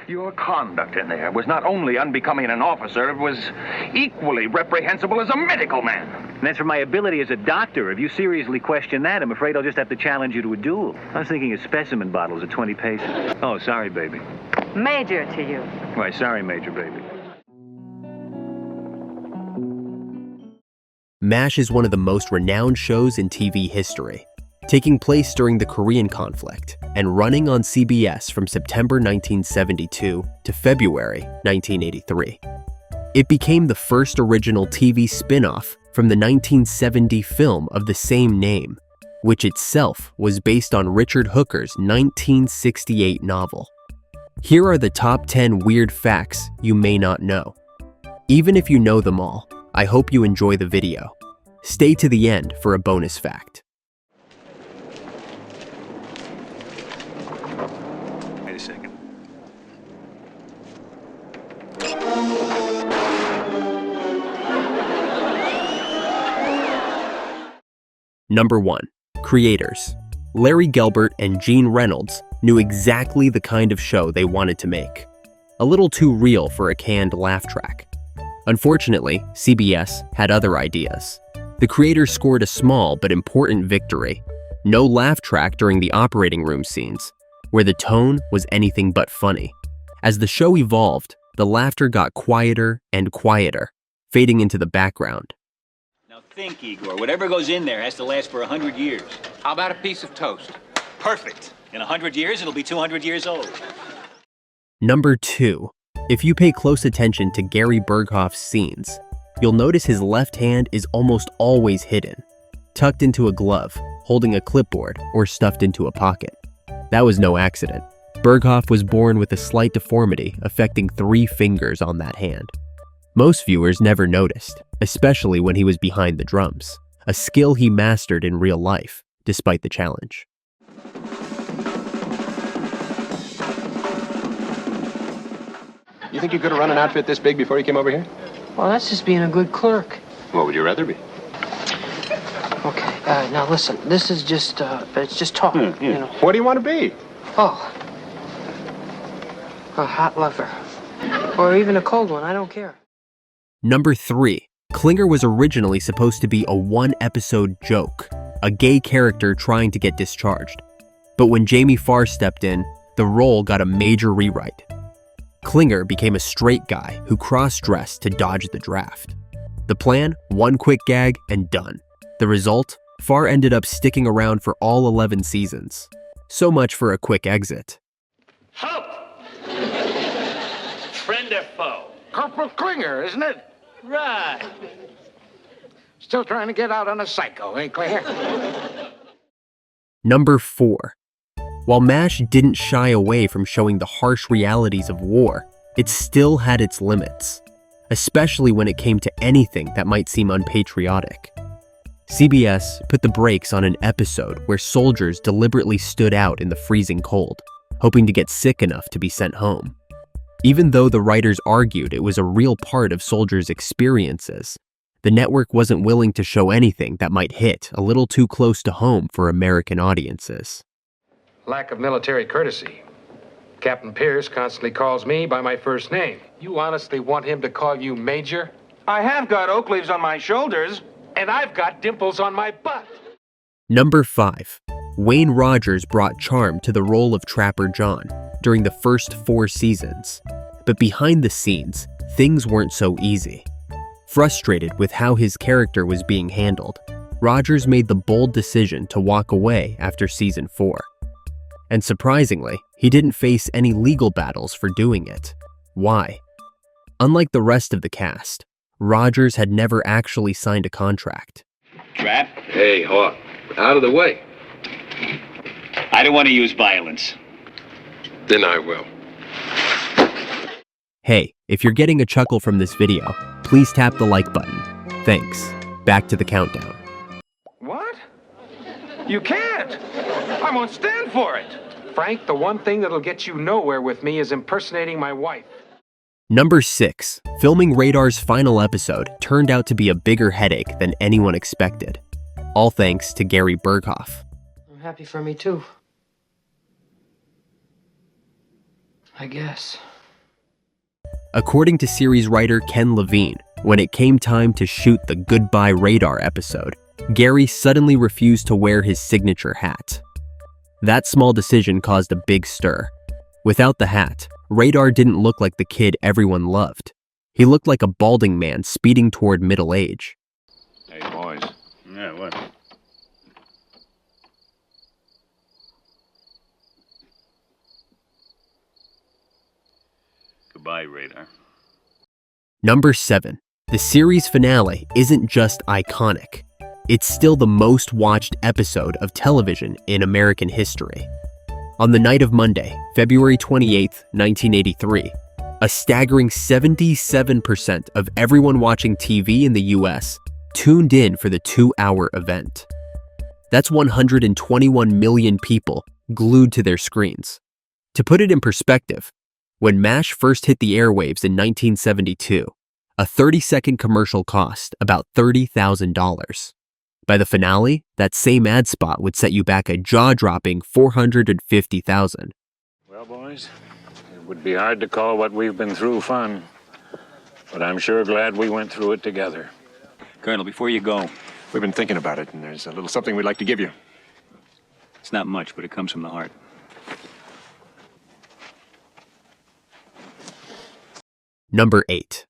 Your conduct in there was not only unbecoming an officer, it was equally reprehensible as a medical man. And as for my ability as a doctor, if you seriously question that, I'm afraid I'll just have to challenge you to a duel. I was thinking of specimen bottles at 20 paces. Oh, sorry, baby. Major to you. Why, sorry, Major, baby. MASH is one of the most renowned shows in TV history, taking place during the Korean conflict and running on CBS from September 1972 to February 1983. It became the first original TV spin-off from the 1970 film of the same name, which itself was based on Richard Hooker's 1968 novel. Here are the top 10 weird facts you may not know. Even if you know them all, I hope you enjoy the video. Stay to the end for a bonus fact. Wait a second. Number 1. Creators. Larry Gelbart and Gene Reynolds knew exactly the kind of show they wanted to make. A little too real for a canned laugh track. Unfortunately, CBS had other ideas. The creators scored a small but important victory. No laugh track during the operating room scenes, where the tone was anything but funny. As the show evolved, the laughter got quieter and quieter, fading into the background. Now think, Igor, whatever goes in there has to last for 100 years. How about a piece of toast? Perfect. In 100 years, it'll be 200 years old. Number 2. If you pay close attention to Gary Berghoff's scenes, you'll notice his left hand is almost always hidden, tucked into a glove, holding a clipboard, or stuffed into a pocket. That was no accident. Berghoff was born with a slight deformity affecting 3 fingers on that hand. Most viewers never noticed, especially when he was behind the drums, a skill he mastered in real life, despite the challenge. You think you could have run an outfit this big before you came over here? Well, that's just being a good clerk. What would you rather be? Okay, now listen, this is just, it's just talk, you know. What do you want to be? Oh, a hot lover. Or even a cold one, I don't care. Number 3. Klinger was originally supposed to be a 1-episode joke, a gay character trying to get discharged. But when Jamie Farr stepped in, the role got a major rewrite. Klinger became a straight guy who cross-dressed to dodge the draft. The plan? 1 quick gag and done. The result? Farr ended up sticking around for all 11 seasons. So much for a quick exit. Halt! Friend or foe? Corporal Klinger, isn't it? Right. Still trying to get out on a psycho, ain't Claire? Number 4. While MASH didn't shy away from showing the harsh realities of war, it still had its limits, especially when it came to anything that might seem unpatriotic. CBS put the brakes on an episode where soldiers deliberately stood out in the freezing cold, hoping to get sick enough to be sent home. Even though the writers argued it was a real part of soldiers' experiences, the network wasn't willing to show anything that might hit a little too close to home for American audiences. Lack of military courtesy. Captain Pierce constantly calls me by my first name. You honestly want him to call you Major? I have got oak leaves on my shoulders. And I've got dimples on my butt. Number 5. Wayne Rogers brought charm to the role of Trapper John during the first 4 seasons. But behind the scenes, things weren't so easy. Frustrated with how his character was being handled, Rogers made the bold decision to walk away after season 4. And surprisingly, he didn't face any legal battles for doing it. Why? Unlike the rest of the cast, Rogers had never actually signed a contract. Trap? Hey, Hawk, out of the way. I don't want to use violence. Then I will. Hey, if you're getting a chuckle from this video, please tap the like button. Thanks. Back to the countdown. What? You can't. I won't stand for it. Frank, the one thing that'll get you nowhere with me is impersonating my wife. Number 6. Filming Radar's final episode turned out to be a bigger headache than anyone expected. All thanks to Gary Berghoff. I'm happy for me, too. I guess. according to series writer Ken Levine, when it came time to shoot the Goodbye Radar episode, Gary suddenly refused to wear his signature hat. That small decision caused a big stir. Without the hat, Radar didn't look like the kid everyone loved. He looked like a balding man speeding toward middle age. Hey, boys. Yeah, what? Goodbye, Radar. Number 7. The series finale isn't just iconic. It's still the most watched episode of television in American history. On the night of Monday, February 28, 1983, a staggering 77% of everyone watching TV in the US tuned in for the 2-hour event. That's 121 million people glued to their screens. To put it in perspective, when MASH first hit the airwaves in 1972, a 30-second commercial cost about $30,000. By the finale, that same ad spot would set you back a jaw-dropping $450,000. Well, boys, it would be hard to call what we've been through fun, but I'm sure glad we went through it together. Colonel, before you go, We've been thinking about it, and there's a little something we'd like to give you. it's not much, but it comes from the heart. Number 8.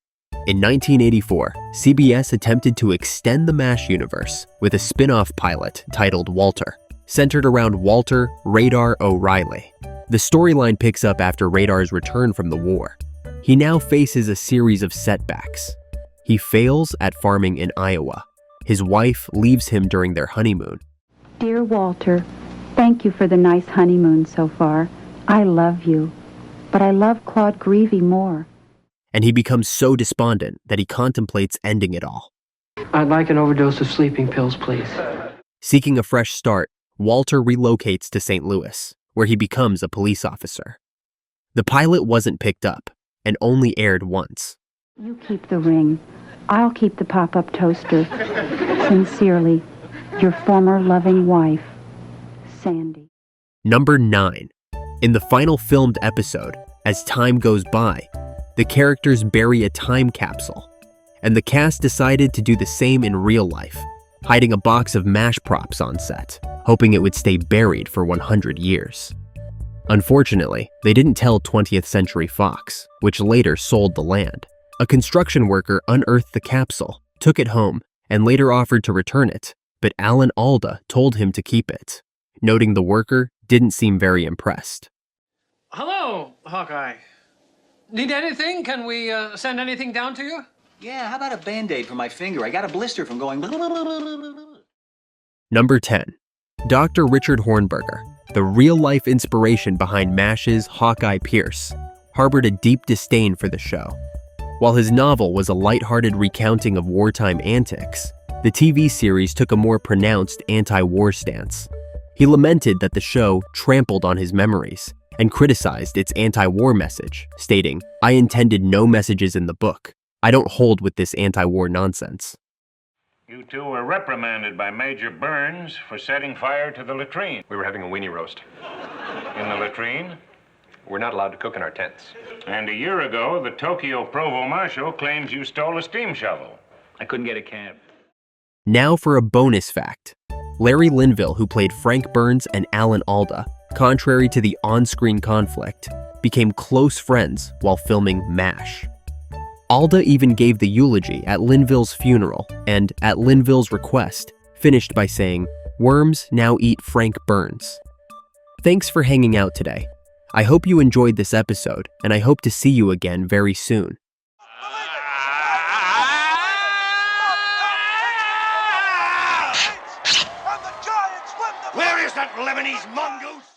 In 1984, CBS attempted to extend the MASH universe with a spin-off pilot titled Walter, centered around Walter Radar O'Reilly. The storyline picks up after Radar's return from the war. He now faces a series of setbacks. He fails at farming in Iowa. His wife leaves him during their honeymoon. Dear Walter, thank you for the nice honeymoon so far. I love you, but I love Claude Greevy more. And he becomes so despondent that he contemplates ending it all. I'd like an overdose of sleeping pills, please. Seeking a fresh start, Walter relocates to St. Louis, where he becomes a police officer. The pilot wasn't picked up and only aired once. You keep the ring. I'll keep the pop-up toaster. Sincerely, your former loving wife, Sandy. Number 9. In the final filmed episode, as time goes by, the characters bury a time capsule, and the cast decided to do the same in real life, hiding a box of MASH props on set, hoping it would stay buried for 100 years. Unfortunately, they didn't tell 20th Century Fox, which later sold the land. A construction worker unearthed the capsule, took it home, and later offered to return it, but Alan Alda told him to keep it, noting the worker didn't seem very impressed. Hello, Hawkeye. Need anything? Can we send anything down to you? Yeah, how about a Band-Aid for my finger? I got a blister from going... Number 10. Dr. Richard Hornberger, the real-life inspiration behind MASH's Hawkeye Pierce, harbored a deep disdain for the show. While his novel was a lighthearted recounting of wartime antics, the TV series took a more pronounced anti-war stance. He lamented that the show trampled on his memories and criticized its anti-war message, stating, "I intended no messages in the book. I don't hold with this anti-war nonsense." You two were reprimanded by Major Burns for setting fire to the latrine. We were having a weenie roast. In the latrine? We're not allowed to cook in our tents. And a year ago, the Tokyo Provost Marshal claims you stole a steam shovel. I couldn't get a cab. Now for a bonus fact. Larry Linville, who played Frank Burns and Alan Alda, contrary to the on-screen conflict, became close friends while filming MASH. Alda even gave the eulogy at Linville's funeral and, at Linville's request, finished by saying, "Worms now eat Frank Burns." Thanks for hanging out today. I hope you enjoyed this episode, and I hope to see you again very soon. Where is that Lebanese mongoose?